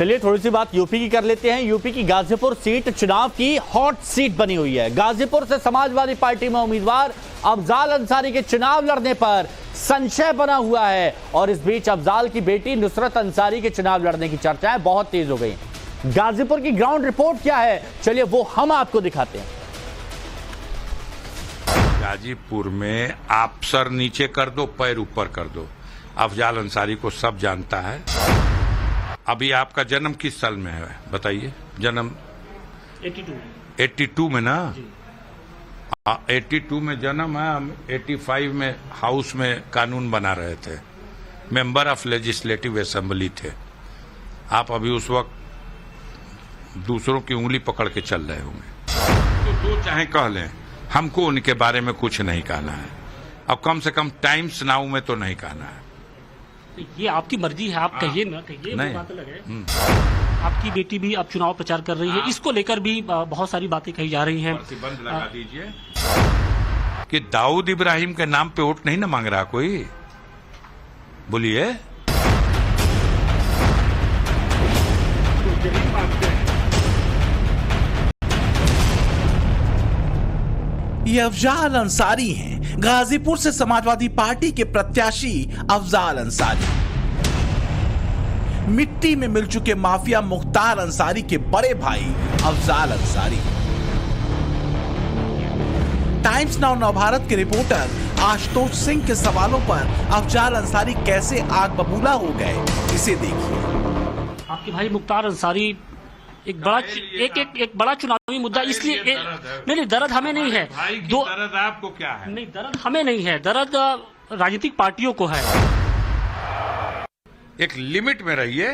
चलिए थोड़ी सी बात यूपी की कर लेते हैं। यूपी की गाजीपुर सीट चुनाव की हॉट सीट बनी हुई है। गाजीपुर से समाजवादी पार्टी में उम्मीदवार अफजाल अंसारी के चुनाव लड़ने पर संशय बना हुआ है और इस बीच अफजाल की बेटी नुसरत अंसारी के चुनाव लड़ने की चर्चाएं बहुत तेज हो गई। गाजीपुर की ग्राउंड रिपोर्ट क्या है, चलिए वो हम आपको दिखाते हैं। गाजीपुर में आप सर नीचे कर दो, पैर ऊपर कर दो, अफजाल अंसारी को सब जानता है। अभी आपका जन्म किस साल में है बताइए? जन्म 82 में ना? 82 में जन्म है। हम 85 में हाउस में कानून बना रहे थे, मेंबर ऑफ लेजिस्लेटिव असेंबली थे। आप अभी उस वक्त दूसरों की उंगली पकड़ के चल रहे होंगे। तो चाहे कह लें, हमको उनके बारे में कुछ नहीं कहना है। अब कम से कम टाइम्स नाउ में तो नहीं कहना है। ये आपकी मर्जी है, आप कहिए ना कहिए, वो बात अलग है। आपकी बेटी भी अब चुनाव प्रचार कर रही है, इसको लेकर भी बहुत सारी बातें कही जा रही हैं। प्रतिबंध लगा दीजिए कि दाऊद इब्राहिम के नाम पे वोट नहीं ना मांग रहा कोई। बोलिए। ये अफजाल अंसारी हैं, गाजीपुर से समाजवादी पार्टी के प्रत्याशी अफजाल अंसारी। मिट्टी में मिल चुके माफिया मुख्तार अंसारी के बड़े भाई अफजाल अंसारी। टाइम्स नाउ नवभारत के रिपोर्टर आशुतोष सिंह के सवालों पर अफजाल अंसारी कैसे आग बबूला हो गए, इसे देखिए। आपके भाई मुख्तार अंसारी एक बड़ा चुनावी मुद्दा, इसलिए नहीं दर्द हमें नहीं है। दर्द आपको क्या है? नहीं, दर्द हमें नहीं है, दर्द राजनीतिक पार्टियों को है। एक लिमिट में रहिए।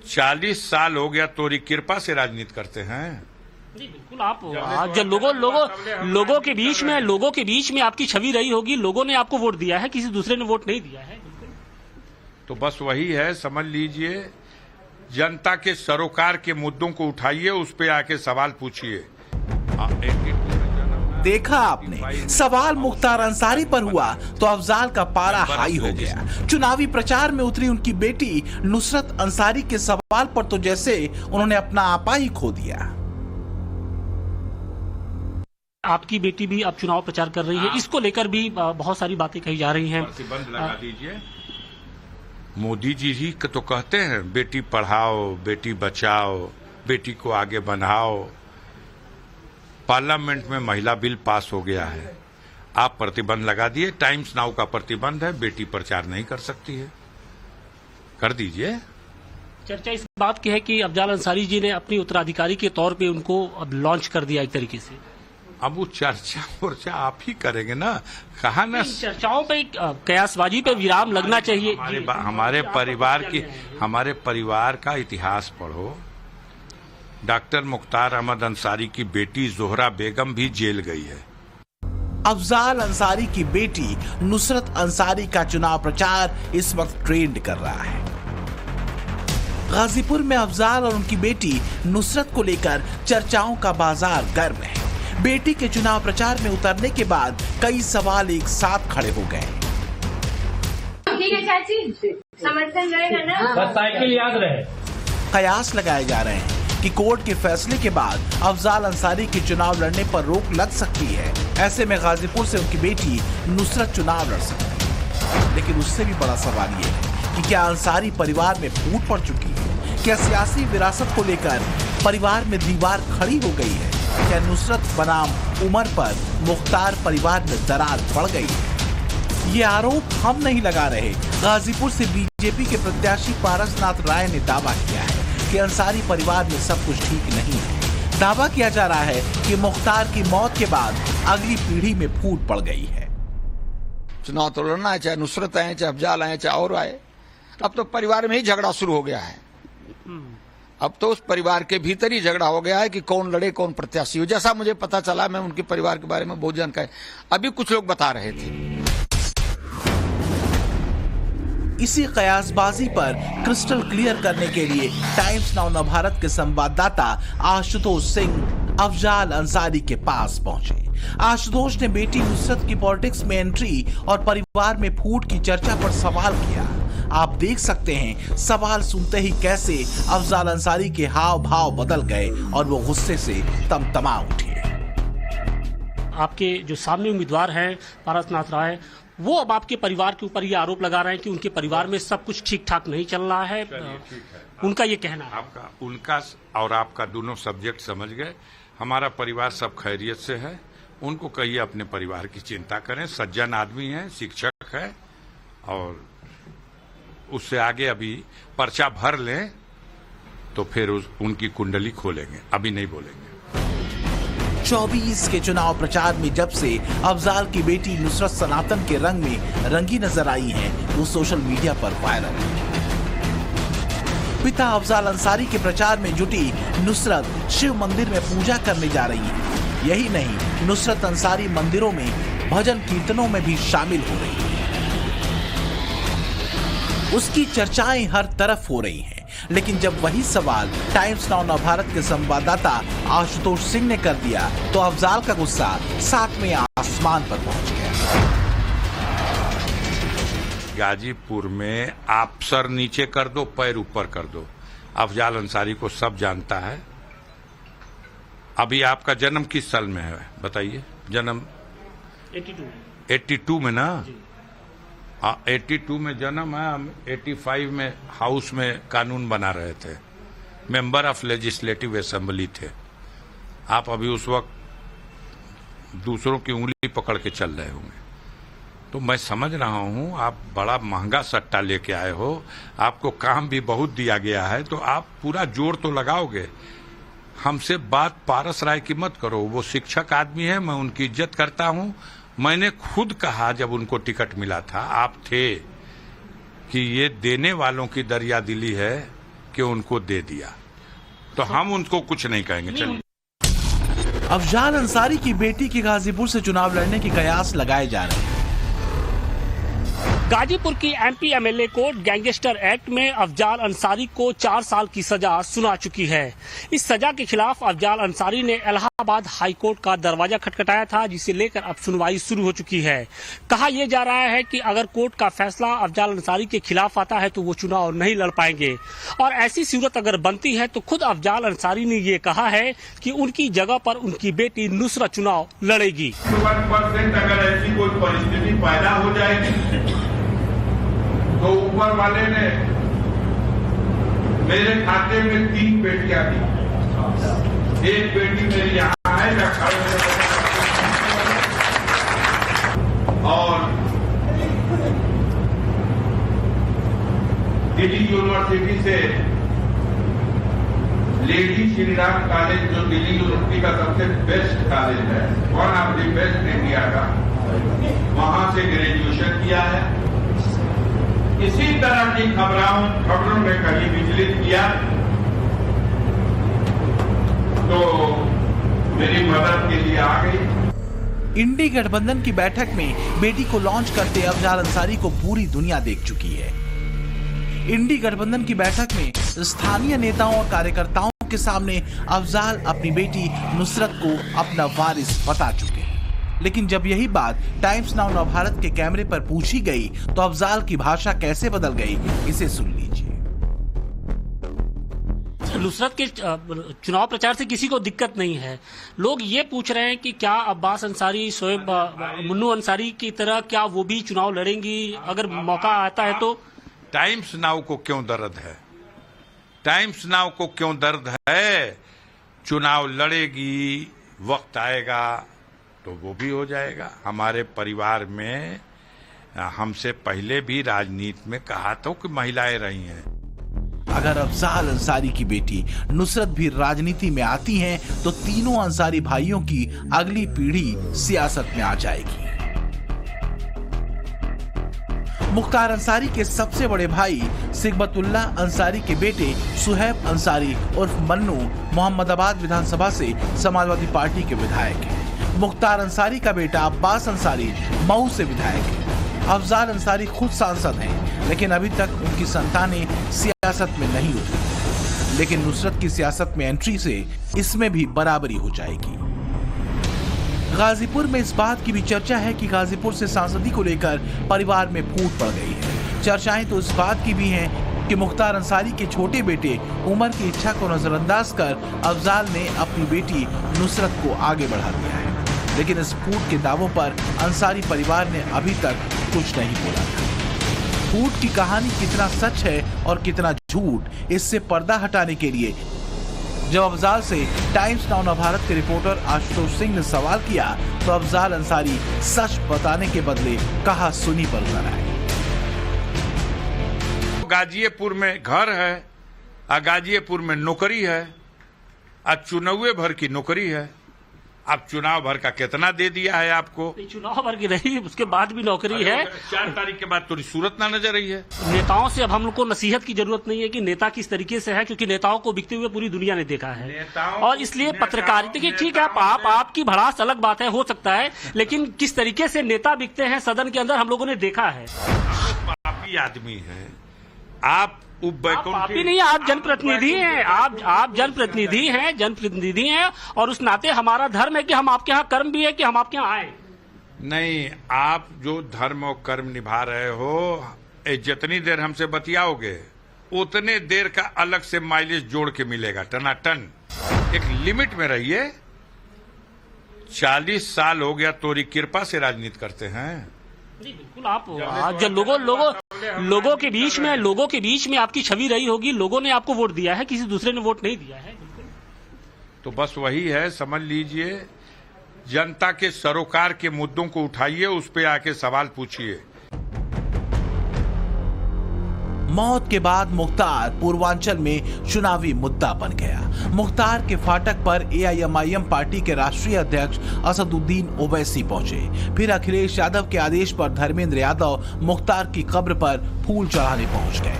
40 साल हो गया तोरी कृपा से राजनीति करते हैं। नहीं बिल्कुल, आप जब लोगों के बीच में आपकी छवि रही होगी, लोगों ने आपको वोट दिया है, किसी दूसरे ने वोट नहीं दिया है। तो बस वही है, समझ लीजिए। जनता के सरोकार के मुद्दों को उठाइए, उस पे आके सवाल पूछिए। देखा आपने, सवाल मुख्तार अंसारी पर हुआ तो अफजाल का पारा हाई हो गया। चुनावी प्रचार में उतरी उनकी बेटी नुसरत अंसारी के सवाल पर तो जैसे उन्होंने अपना आपा ही खो दिया। आपकी बेटी भी अब चुनाव प्रचार कर रही है, इसको लेकर भी बहुत सारी बातें कही जा रही हैं। प्रतिबंध लगा दीजिए। मोदी जी ही तो कहते हैं बेटी पढ़ाओ, बेटी बचाओ, बेटी को आगे बढ़ाओ। पार्लियामेंट में महिला बिल पास हो गया है, आप प्रतिबंध लगा दिए। टाइम्स नाउ का प्रतिबंध है, बेटी प्रचार नहीं कर सकती है, कर दीजिए। चर्चा इस बात की है कि अफजाल अंसारी जी ने अपनी उत्तराधिकारी के तौर पे उनको अब लॉन्च कर दिया एक तरीके से। अब वो चर्चा आप ही करेंगे ना, कहा ना। चर्चाओं पे कयासबाजी पे विराम लगना चाहिए। हमारे परिवार का इतिहास पढ़ो। डॉक्टर मुख्तार अहमद अंसारी की बेटी जोहरा बेगम भी जेल गई है। अफजाल अंसारी की बेटी नुसरत अंसारी का चुनाव प्रचार इस वक्त ट्रेंड कर रहा है। गाजीपुर में अफजाल और उनकी बेटी नुसरत को लेकर चर्चाओं का बाजार गर्म है। बेटी के चुनाव प्रचार में उतरने के बाद कई सवाल एक साथ खड़े हो गए। ठीक है चाची, समर्थन रहेगा ना? बस साइकिल याद रहे। कयास लगाए जा रहे हैं कि कोर्ट के फैसले के बाद अफजाल अंसारी के चुनाव लड़ने पर रोक लग सकती है। ऐसे में गाजीपुर से उनकी बेटी नुसरत चुनाव लड़ सकती है। लेकिन उससे भी बड़ा सवाल ये है कि क्या अंसारी परिवार में फूट पड़ चुकी है? क्या सियासी विरासत को लेकर परिवार में दीवार खड़ी हो गई है? क्या नुसरत बनाम उमर पर मुख्तार परिवार में दरार पड़ गई है? ये आरोप हम नहीं लगा रहे। गाजीपुर से बीजेपी के प्रत्याशी पारसनाथ राय ने दावा किया है कि अंसारी परिवार में सब कुछ ठीक नहीं है। दावा किया जा रहा है कि मुख्तार की मौत के बाद अगली पीढ़ी में फूट पड़ गई है। चुनाव तो लड़ना है, चाहे नुसरत आए, चाहे अफजाल आए, चाहे और आए। अब तो परिवार में ही झगड़ा शुरू हो गया है। अब तो उस परिवार के भीतर ही झगड़ा हो गया है कि कौन लड़े, कौन प्रत्याशी हो। जैसा मुझे पता चला, मैं उनके परिवार के बारे में बहुत जानकारी अभी कुछ लोग बता रहे थे। इसी कयासबाजी पर क्रिस्टल क्लियर करने के लिए टाइम्स नाउ नवभारत के संवाददाता आशुतोष सिंह अफजाल अंसारी के पास पहुंचे। आशुतोष ने बेटी नुसरत की पॉलिटिक्स में एंट्री और परिवार में फूट की चर्चा पर सवाल किया। आप देख सकते हैं सवाल सुनते ही कैसे अफजाल अंसारी के हाव भाव बदल गए और वो गुस्से से तमतमा उठे। आपके जो सामने उम्मीदवार हैं पारसनाथ राय, वो अब आपके परिवार के ऊपर ये आरोप लगा रहे हैं कि उनके परिवार में सब कुछ ठीक ठाक नहीं चल रहा है। उनका ये कहना है। उनका और आपका दोनों सब्जेक्ट समझ गए। हमारा परिवार सब खैरियत से है। उनको कहिए अपने परिवार की चिंता करें। सज्जन आदमी है, शिक्षक है, और उससे आगे अभी पर्चा भर लें तो फिर उनकी कुंडली खोलेंगे, अभी नहीं बोलेंगे। 24 के चुनाव प्रचार में जब से अफजाल की बेटी नुसरत सनातन के रंग में रंगी नजर आई है, वो सोशल मीडिया पर वायरल है। पिता अफजाल अंसारी के प्रचार में जुटी नुसरत शिव मंदिर में पूजा करने जा रही है। यही नहीं, नुसरत अंसारी मंदिरों में भजन कीर्तनों में भी शामिल हो रही है। उसकी चर्चाएं हर तरफ हो रही हैं। लेकिन जब वही सवाल टाइम्स नाउ नवभारत के संवाददाता आशुतोष सिंह ने कर दिया तो अफजाल का गुस्सा 7वें आसमान पर पहुंच गया। गाजीपुर में आप सर नीचे कर दो, पैर ऊपर कर दो, अफजाल अंसारी को सब जानता है। अभी आपका जन्म किस साल में है बताइए? जन्म 82 में ना? 82 में जन्म है। हम 85 में हाउस में कानून बना रहे थे, मेंबर ऑफ लेजिस्लेटिव असेंबली थे। आप अभी उस वक्त दूसरों की उंगली पकड़ के चल रहे होंगे। तो मैं समझ रहा हूं आप बड़ा महंगा सट्टा लेके आए हो, आपको काम भी बहुत दिया गया है, तो आप पूरा जोर तो लगाओगे। हमसे बात पारस राय की मत करो, वो शिक्षक आदमी है, मैं उनकी इज्जत करता हूं। मैंने खुद कहा जब उनको टिकट मिला था, आप थे, कि ये देने वालों की दरिया दिली है कि उनको दे दिया, तो हम उनको कुछ नहीं कहेंगे। चलिए। अफजाल अंसारी की बेटी के गाजीपुर से चुनाव लड़ने के कयास लगाए जा रहे हैं। गाजीपुर की MP MLA court gangster act में अफजाल अंसारी को 4 साल की सजा सुना चुकी है। इस सजा के खिलाफ अफजाल अंसारी ने इलाहाबाद हाई कोर्ट का दरवाजा खटखटाया था, जिसे लेकर अब सुनवाई शुरू हो चुकी है। कहा यह जा रहा है कि अगर कोर्ट का फैसला अफजाल अंसारी के खिलाफ आता है तो वो चुनाव नहीं लड़ पाएंगे, और ऐसी सूरत अगर बनती है तो खुद अफजाल अंसारी ने ये कहा है कि उनकी जगह पर उनकी बेटी नुसरत चुनाव लड़ेगी। 1% अगर ऐसी कोई परिस्थिति पैदा हो जाएगी तो ऊपर वाले ने मेरे खाते में 3 बेटियां दी। एक बेटी मेरी यहाँ है और दिल्ली यूनिवर्सिटी से लेडी श्रीराम कॉलेज, जो दिल्ली यूनिवर्सिटी का सबसे बेस्ट कॉलेज है, one of the best India का, वहां से ग्रेजुएशन किया है। इसी तरह की खबरों में कहीं विचलित किया तो मेरी मदद के लिए आ गई। इंडी गठबंधन की बैठक में बेटी को लॉन्च करते अफजाल अंसारी को पूरी दुनिया देख चुकी है। इंडी गठबंधन की बैठक में स्थानीय नेताओं और कार्यकर्ताओं के सामने अफजाल अपनी बेटी नुसरत को अपना वारिस बता चुके हैं। लेकिन जब यही बात टाइम्स नाउ नवभारत के कैमरे पर पूछी गई तो अफजाल की भाषा कैसे बदल गई, इसे सुन लीजिए। नुसरत के चुनाव प्रचार से किसी को दिक्कत नहीं है। लोग ये पूछ रहे हैं कि क्या अब्बास अंसारी, शोएब मुन्नू अंसारी की तरह क्या वो भी चुनाव लड़ेंगी अगर मौका आता है तो? टाइम्स नाउ को क्यों दर्द है? टाइम्स नाउ को क्यों दर्द है? चुनाव लड़ेगी, वक्त आएगा तो वो भी हो जाएगा। हमारे परिवार में हमसे पहले भी राजनीति में कहा था कि महिलाएं रही हैं। अगर अफजाल अंसारी की बेटी नुसरत भी राजनीति में आती हैं तो तीनों अंसारी भाइयों की अगली पीढ़ी सियासत में आ जाएगी। मुख्तार अंसारी के सबसे बड़े भाई सिगबतुल्लाह अंसारी के बेटे सुहैब अंसारी उर्फ मन्नू मोहम्मदाबाद विधानसभा से समाजवादी पार्टी के विधायक हैं। मुख्तार अंसारी का बेटा अब्बास अंसारी मऊ से विधायक है। अफजाल अंसारी खुद सांसद हैं, लेकिन अभी तक उनकी संतानें सियासत में नहीं उतरी। लेकिन नुसरत की सियासत में एंट्री से इसमें भी बराबरी हो जाएगी। गाजीपुर में इस बात की भी चर्चा है कि गाजीपुर से सांसदी को लेकर परिवार में फूट पड़ गई है, चर्चाएं तो इस बात की भी हैं कि मुख्तार अंसारी के छोटे बेटे उमर की इच्छा को नजरअंदाज कर अफजाल ने अपनी बेटी नुसरत को आगे बढ़ा दिया है। लेकिन इस फूट के दावों पर अंसारी परिवार ने अभी तक कुछ नहीं बोला था। फूट की कहानी कितना सच है और कितना झूठ, इससे पर्दा हटाने के लिए जब अफजाल से टाइम्स नाउ भारत के रिपोर्टर आशुतोष सिंह ने सवाल किया तो अफजाल अंसारी सच बताने के बदले कहा सुनी पर उतर आए। गाजियापुर में घर है, गाजियापुर में नौकरी है, आज चुनाव भर की नौकरी है। अब चुनाव भर का कितना दे दिया है आपको? चुनाव भर की रही, उसके बाद भी नौकरी है। 4 तारीख के बाद थोड़ी सूरत ना नजर रही है। नेताओं से अब हम लोग को नसीहत की जरूरत नहीं है कि नेता किस तरीके से है, क्योंकि नेताओं को बिकते हुए पूरी दुनिया ने देखा है। और इसलिए पत्रकारिता की ठीक है, आपकी भड़ास अलग बात है, हो सकता है, लेकिन किस तरीके से नेता बिकते हैं सदन के अंदर हम लोगों ने देखा है। पापी आदमी है आप, पापी नहीं, आप जनप्रतिनिधि हैं, आप जनप्रतिनिधि हैं और उस नाते हमारा धर्म है कि हम आपके यहाँ कर्म भी है कि हम आपके यहाँ आए। नहीं, आप जो धर्म और कर्म निभा रहे हो, जितनी देर हमसे बतियाओगे उतने देर का अलग से माइलेज जोड़ के मिलेगा, टनाटन। एक लिमिट में रहिए। 40 साल हो गया तोरी कृपा से राजनीति करते हैं। जी बिल्कुल, आप जब लोगों के बीच में आपकी छवि रही होगी, लोगों ने आपको वोट दिया है, किसी दूसरे ने वोट नहीं दिया है। तो बस वही है, समझ लीजिए। जनता के सरोकार के मुद्दों को उठाइए, उस पे आके सवाल पूछिए। मौत के बाद मुख्तार पूर्वांचल में चुनावी मुद्दा बन गया। मुख्तार के फाटक पर AIMIM पार्टी के राष्ट्रीय अध्यक्ष असदुद्दीन ओवैसी पहुंचे। फिर अखिलेश यादव के आदेश पर धर्मेंद्र यादव मुख्तार की कब्र पर फूल चढ़ाने पहुंच गए।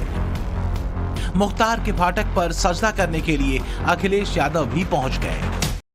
मुख्तार के फाटक पर सजदा करने के लिए अखिलेश यादव भी पहुंच गए।